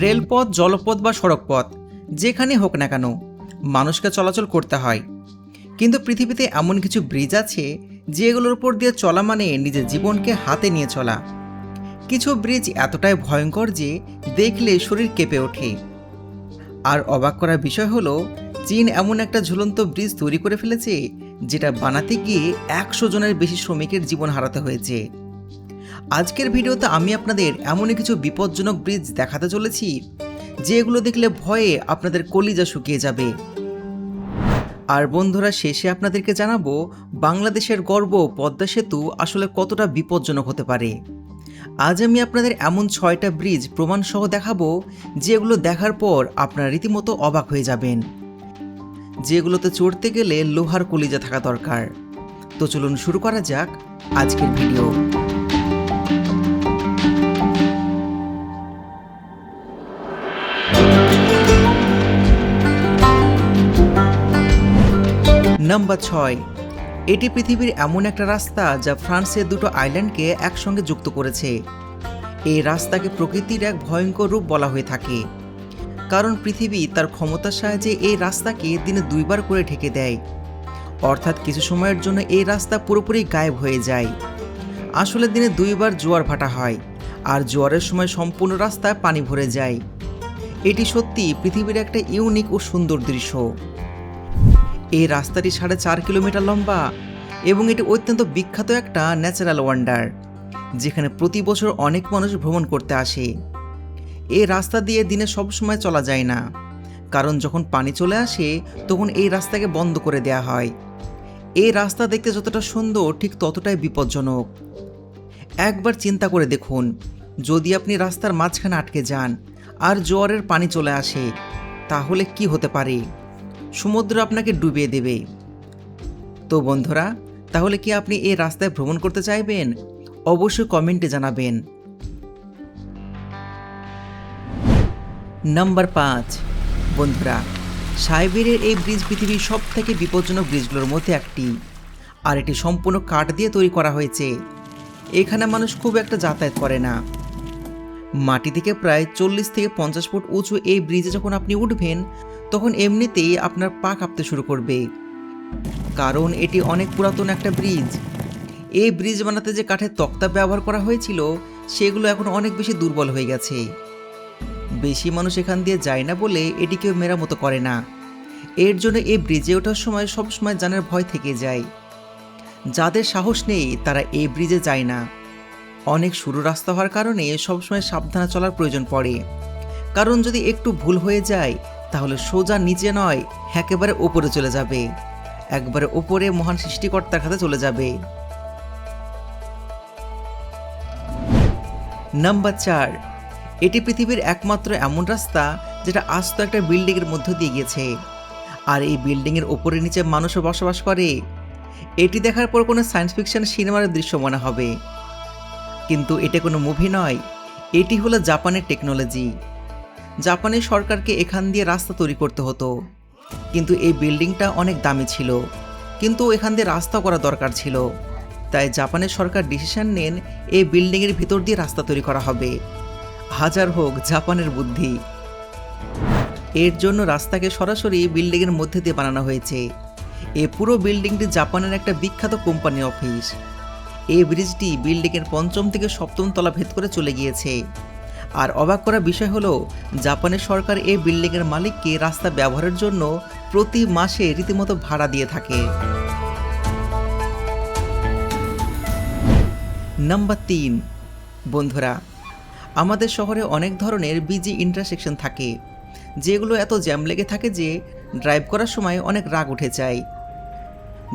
রেলপথ, জলপথ বা সড়কপথ যেখানে হোক না কেন মানুষকে চলাচল করতে হয়। কিন্তু পৃথিবীতে এমন কিছু ব্রিজ আছে যেগুলোর উপর দিয়ে চলা মানে নিজের জীবনকে হাতে নিয়ে চলা। কিছু ব্রিজ এতটাই ভয়ঙ্কর যে দেখলে শরীর কেঁপে ওঠে। আর অবাক করার বিষয় হলো, চীন এমন একটা ঝুলন্ত ব্রিজ তৈরি করে ফেলেছে যেটা বানাতে গিয়ে 100 জনের বেশি শ্রমিকের জীবন হারাতে হয়েছে। আজকের ভিডিওতে আমি আপনাদের এমনই কিছু বিপজ্জনক ব্রিজ দেখাতে চলেছি যেগুলো দেখলে ভয়ে আপনাদের কলিজা শুকিয়ে যাবে। আর বন্ধুরা, শেষে আপনাদেরকে জানাবো বাংলাদেশের গর্ব পদ্মা সেতু আসলে কতটা বিপজ্জনক হতে পারে। আজ আমি আপনাদের এমন 6টা ব্রিজ প্রমাণসহ দেখাবো যেগুলো দেখার পর আপনারা রীতিমতো অবাক হয়ে যাবেন, যেগুলোতে চড়তে গেলে লোহার কলিজা থাকা দরকার। তো চলুন শুরু করা যাক আজকের ভিডিও। নাম্বার 6। এটি পৃথিবীর এমন একটা রাস্তা যা ফ্রান্সের দুটো আইল্যান্ডকে একসঙ্গে যুক্ত করেছে। এই রাস্তাকে প্রকৃতির এক ভয়ঙ্কর রূপ বলা হয়ে থাকে, কারণ পৃথিবী তার ক্ষমতার সাহায্যে এই রাস্তাকে দিনে 2 বার করে ঢেকে দেয়। অর্থাৎ কিছু সময়ের জন্য এই রাস্তা পুরোপুরি গায়েব হয়ে যায়। আসলে দিনে 2 বার জোয়ার ভাটা হয়, আর জোয়ারের সময় সম্পূর্ণ রাস্তায় পানি ভরে যায়। এটি সত্যি পৃথিবীর একটা ইউনিক ও সুন্দর দৃশ্য। এই রাস্তাটি 4.5 কিলোমিটার লম্বা এবং এটি অত্যন্ত বিখ্যাত একটা ন্যাচারাল ওয়ান্ডার, যেখানে প্রতি বছর অনেক মানুষ ভ্রমণ করতে আসে। এই রাস্তা দিয়ে দিনে সব সময় চলা যায় না, কারণ যখন পানি চলে আসে তখন এই রাস্তাকে বন্ধ করে দেয়া হয়। এই রাস্তা দেখতে যতটা সুন্দর ঠিক ততটাই বিপজ্জনক। একবার চিন্তা করে দেখুন, যদি আপনি রাস্তার মাঝখানে আটকে যান আর জোয়ারের পানি চলে আসে, তাহলে কি হতে পারে? সমুদ্র আপনাকে ডুবিয়ে দেবে। তো বন্ধুরা, তাহলে কি আপনি এই রাস্তায় ভ্রমণ করতে চাইবেন? অবশ্যই কমেন্টে জানাবেন। নাম্বার 5। বন্ধুরা, সাইবেরিয়ার এই ব্রিজ পৃথিবীর সব থেকে বিপজ্জনক ব্রিজগুলোর মধ্যে একটি, আর এটি সম্পূর্ণ কাঠ দিয়ে তৈরি করা হয়েছে। এখানে মানুষ খুব একটা যাতায়াত করে না। মাটি থেকে প্রায় 40 থেকে 50 ফুট উঁচু এই ব্রিজে যখন আপনি উঠবেন, তখন এমনিতেই আপনার পা কাঁপতে শুরু করবে, কারণ এটি অনেক পুরাতন একটা ব্রিজ। এই ব্রিজ বানাতে যে কাঠের তক্তা ব্যবহার করা হয়েছিল সেগুলো এখন অনেক বেশি দুর্বল হয়ে গেছে। বেশি মানুষ এখান দিয়ে যায় না বলে এটি কেউ মেরামতো করে না। এর জন্য এই ব্রিজে ওঠার সময় সবসময় জানের ভয় থেকে যায়। যাদের সাহস নেই তারা এই ব্রিজে যায় না। অনেক সরু রাস্তা হওয়ার কারণে সবসময় সাবধানে চলার প্রয়োজন পড়ে, কারণ যদি একটু ভুল হয়ে যায় তাহলে সোজা নিচে নয়, একেবারে ওপরে চলে যাবে। একবারে ওপরে মহান সৃষ্টিকর্তার কাছে চলে যাবে। নাম্বার 4। এটি পৃথিবীর একমাত্র এমন রাস্তা যেটা আস্ত একটা বিল্ডিংয়ের মধ্য দিয়ে গেছে, আর এই বিল্ডিংয়ের ওপরে নিচে মানুষও বসবাস করে। এটি দেখার পর কোনো সায়েন্স ফিকশন সিনেমার দৃশ্য মনে হবে, কিন্তু এটা কোনো মুভি নয়। এটি হলো জাপানের টেকনোলজি। জাপানের সরকারকে এখান দিয়ে রাস্তা তৈরি করতে হতো, কিন্তু এই বিল্ডিংটা অনেক দামি ছিল, কিন্তু এখান দিয়ে রাস্তা করা দরকার ছিল। তাই জাপানের সরকার ডিসিশন নেন এই বিল্ডিংয়ের ভিতর দিয়ে রাস্তা তৈরি করা হবে। হাজার হোক জাপানের বুদ্ধি। এর জন্য রাস্তাকে সরাসরি বিল্ডিংয়ের মধ্যে দিয়ে বানানো হয়েছে। এই পুরো বিল্ডিংটি জাপানের একটা বিখ্যাত কোম্পানির অফিস। এই ব্রিজটি বিল্ডিংয়ের 5ম থেকে 7ম তলা ভেদ করে চলে গিয়েছে। আর অবাক করা বিষয় হলো, জাপানের সরকার এই বিল্ডিংয়ের মালিককে রাস্তা ব্যবহারের জন্য প্রতি মাসে রীতিমতো ভাড়া দিয়ে থাকে। নাম্বার 3। বন্ধুরা, আমাদের শহরে অনেক ধরনের বিজি ইন্টারসেকশন থাকে, যেগুলো এত জ্যাম লেগে থাকে যে ড্রাইভ করার সময় অনেক রাগ উঠে যায়।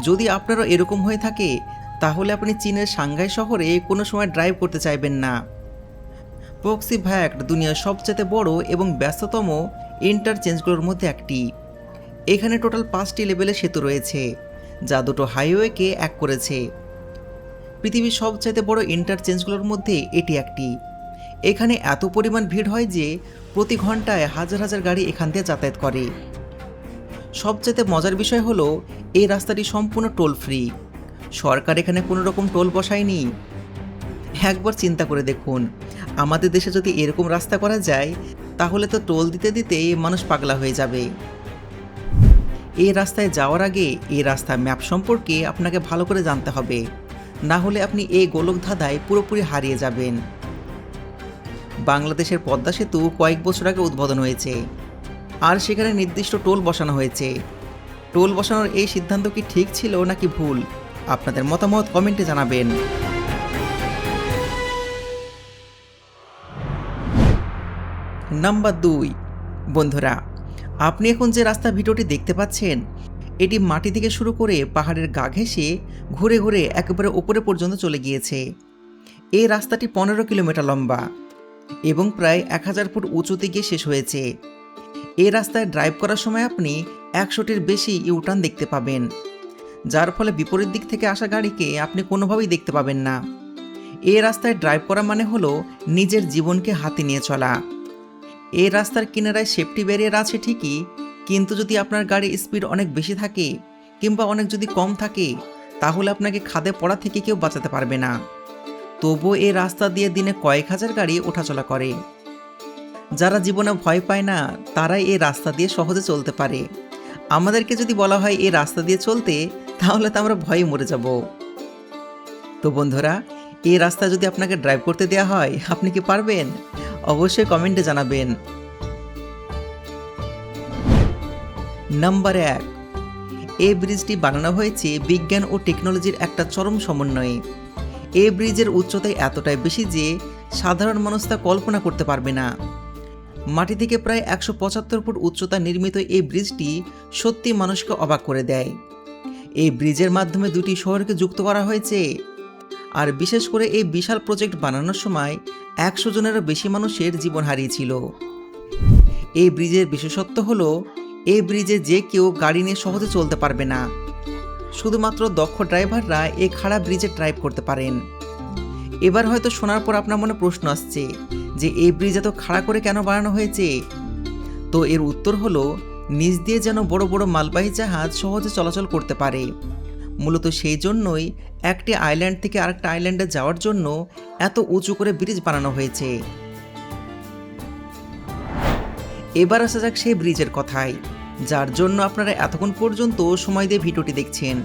যদি আপনারও এরকম হয়ে থাকে তাহলে আপনি চীনের সাংহাই শহরে কোনো সময় ড্রাইভ করতে চাইবেন না। প্রক্সি ভ্যাক্ট দুনিয়ার সবচেয়ে বড় এবং ব্যস্ততম ইন্টারচেঞ্জগুলোর মধ্যে একটি। এখানে টোটাল 5টি লেভেলের সেতু রয়েছে, যা দুটো হাইওয়েকে এক করেছে। পৃথিবীর সবচেয়ে বড় ইন্টারচেঞ্জগুলোর মধ্যে এটি একটি। এখানে এত পরিমাণ ভিড় হয় যে প্রতি ঘন্টায় হাজার হাজার গাড়ি এখান দিয়ে যাতায়াত করে। সবচেয়ে মজার বিষয় হলো, এই রাস্তাটি সম্পূর্ণ টোল ফ্রি। সরকার এখানে কোনো রকম টোল বসায়নি। একবার চিন্তা করে দেখুন, আমাদের দেশে যদি এরকম রাস্তা করা যায় তাহলে তো টোল দিতে দিতেই মানুষ পাগলা হয়ে যাবে। এই রাস্তায় যাওয়ার আগে এই রাস্তার ম্যাপ সম্পর্কে আপনাকে ভালো করে জানতে হবে, না হলে আপনি এই গোলকধাঁধায় পুরোপুরি হারিয়ে যাবেন। বাংলাদেশের পদ্মা সেতু কয়েক বছর আগে উদ্বোধন হয়েছে, আর সেখানে নির্দিষ্ট টোল বসানো হয়েছে। টোল বসানোর এই সিদ্ধান্ত কি ঠিক ছিল নাকি ভুল? আপনাদের মতামত কমেন্টে জানাবেন। নাম্বার 2, বন্ধুরা, আপনি এখন যে রাস্তা ভিডিওটি দেখতে পাচ্ছেন, এটি মাটি থেকে শুরু করে পাহাড়ের গা ঘেঁষে ঘুরে ঘুরে একেবারে উপরে পর্যন্ত চলে গিয়েছে। এই রাস্তাটি 15 কিলোমিটার লম্বা এবং প্রায় 1000 ফুট উঁচুতে গিয়ে শেষ হয়েছে। এই রাস্তায় ড্রাইভ করার সময় আপনি 100টির বেশি ইউটার্ন দেখতে পাবেন, যার ফলে বিপরীত দিক থেকে আসা গাড়িকে আপনি কোনোভাবেই দেখতে পাবেন না। এই রাস্তায় ড্রাইভ করা মানে হলো নিজের জীবনকে হাতে নিয়ে চলা। এই রাস্তার কিনারায় সেফটি ব্যারিয়ার আছে ঠিকই, কিন্তু যদি আপনার গাড়ির স্পিড অনেক বেশি থাকে কিংবা অনেক যদি কম থাকে, তাহলে আপনাকে খাদে পড়া থেকে কেউ বাঁচাতে পারবে না। তবুও এই রাস্তা দিয়ে দিনে কয়েক হাজার গাড়ি ওঠাচলা করে। যারা জীবনে ভয় পায় না, তারাই এই রাস্তা দিয়ে সহজে চলতে পারে। আমাদেরকে যদি বলা হয় এই রাস্তা দিয়ে চলতে, তাহলে তো আমরা ভয়ে মরে যাব। তো বন্ধুরা, এই রাস্তা যদি আপনাকে ড্রাইভ করতে দেওয়া হয়, আপনি কি পারবেন? অবশ্যই কমেন্টে জানাবেন। নাম্বার 1, এই ব্রিজটি বানানো হয়েছে বিজ্ঞান ও টেকনোলজির একটা চরম সমন্বয়ে। এই ব্রিজের উচ্চতায় এতটাই বেশি যে সাধারণ মানুষ তা কল্পনা করতে পারবে না। মাটি থেকে প্রায় 175 ফুট উচ্চতা নির্মিত এই ব্রিজটি সত্যি মানুষকে অবাক করে দেয়। এই ব্রিজের মাধ্যমে দুটি শহরকে যুক্ত করা হয়েছে, আর বিশেষ করে এই বিশাল প্রজেক্ট বানানোর সময় 100 জনেরও বেশি মানুষের জীবন হারিয়েছিল। এই ব্রিজের বিশেষত্ব হলো এই ব্রিজে যে কেউ গাড়ি নিয়ে সহজে চলতে পারবে না। শুধুমাত্র দক্ষ ড্রাইভাররা এই খাড়া ব্রিজে ড্রাইভ করতে পারেন। এবার হয়তো শোনার পর আপনার মনে প্রশ্ন আসছে যে এই ব্রিজ এত খাড়া করে কেন বানানো হয়েছে? তো এর উত্তর হলো, নিচ দিয়ে যেন বড় বড় মালবাহী জাহাজ সহজে চলাচল করতে পারে। মূলত সেই জন্যই একটি আইল্যান্ড থেকে আরেকটা আইল্যান্ডে যাওয়ার জন্য এত উঁচু করে ব্রিজ বানানো হয়েছে। এবার আসা যাক সেই ব্রিজের কথায়, যার জন্য আপনারা এতক্ষণ পর্যন্ত সময় দিয়ে ভিডিওটি দেখছেন।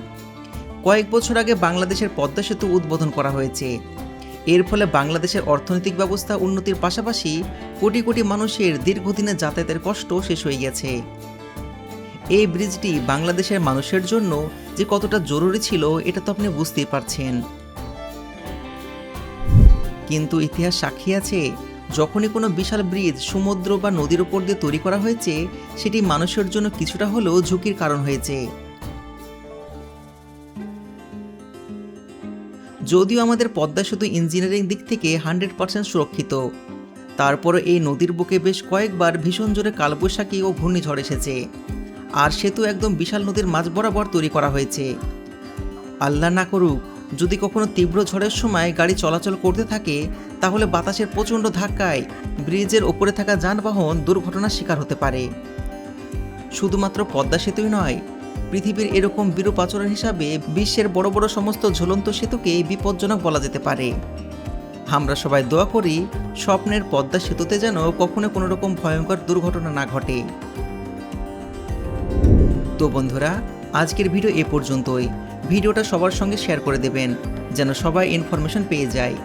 কয়েক বছর আগে বাংলাদেশের পদ্মা সেতু উদ্বোধন করা হয়েছে। এর ফলে বাংলাদেশের অর্থনৈতিক ব্যবস্থা উন্নতির পাশাপাশি কোটি কোটি মানুষের দীর্ঘদিনের যাতায়াতের কষ্ট শেষ হয়ে গেছে। এই ব্রিজটি বাংলাদেশের মানুষের জন্য যে কতটা জরুরি ছিল, এটা তো আপনি বুঝতেই পারছেন। কিন্তু ইতিহাস সাক্ষী আছে, যখনই কোনো বিশাল ব্রিজ সমুদ্র বা নদীর উপর দিয়ে তৈরি করা হয়েছে, সেটি মানুষের জন্য কিছুটা হলেও ঝুঁকির কারণ হয়েছে। যদিও আমাদের পদ্মা সেতু ইঞ্জিনিয়ারিং দিক থেকে 100% সুরক্ষিত, তারপরও এই নদীর বুকে বেশ কয়েকবার ভীষণ জোরে কালবৈশাখী ও ঘূর্ণিঝড় এসেছে, আর সেতু একদম বিশাল নদীর মাঝ বরাবর তৈরি করা হয়েছে। আল্লাহ না করুক, যদি কখনো তীব্র ঝড়ের সময় গাড়ি চলাচল করতে থাকে, তাহলে বাতাসের প্রচণ্ড ধাক্কায় ব্রিজের ওপরে থাকা যানবাহন দুর্ঘটনার শিকার হতে পারে। শুধুমাত্র পদ্মা সেতুই নয়, পৃথিবীর এরকম বিরূপ আচরণ হিসাবে বিশ্বের বড় বড় সমস্ত ঝুলন্ত সেতুকে বিপজ্জনক বলা যেতে পারে। আমরা সবাই দোয়া করি স্বপ্নের পদ্মা সেতুতে যেন কখনো কোনো রকম ভয়ঙ্কর দুর্ঘটনা না ঘটে। তো বন্ধুরা, আজকের ভিডিও এ পর্যন্তই। ভিডিওটা সবার সঙ্গে শেয়ার করে দেবেন, যেন সবাই ইনফরমেশন পেয়ে যায়।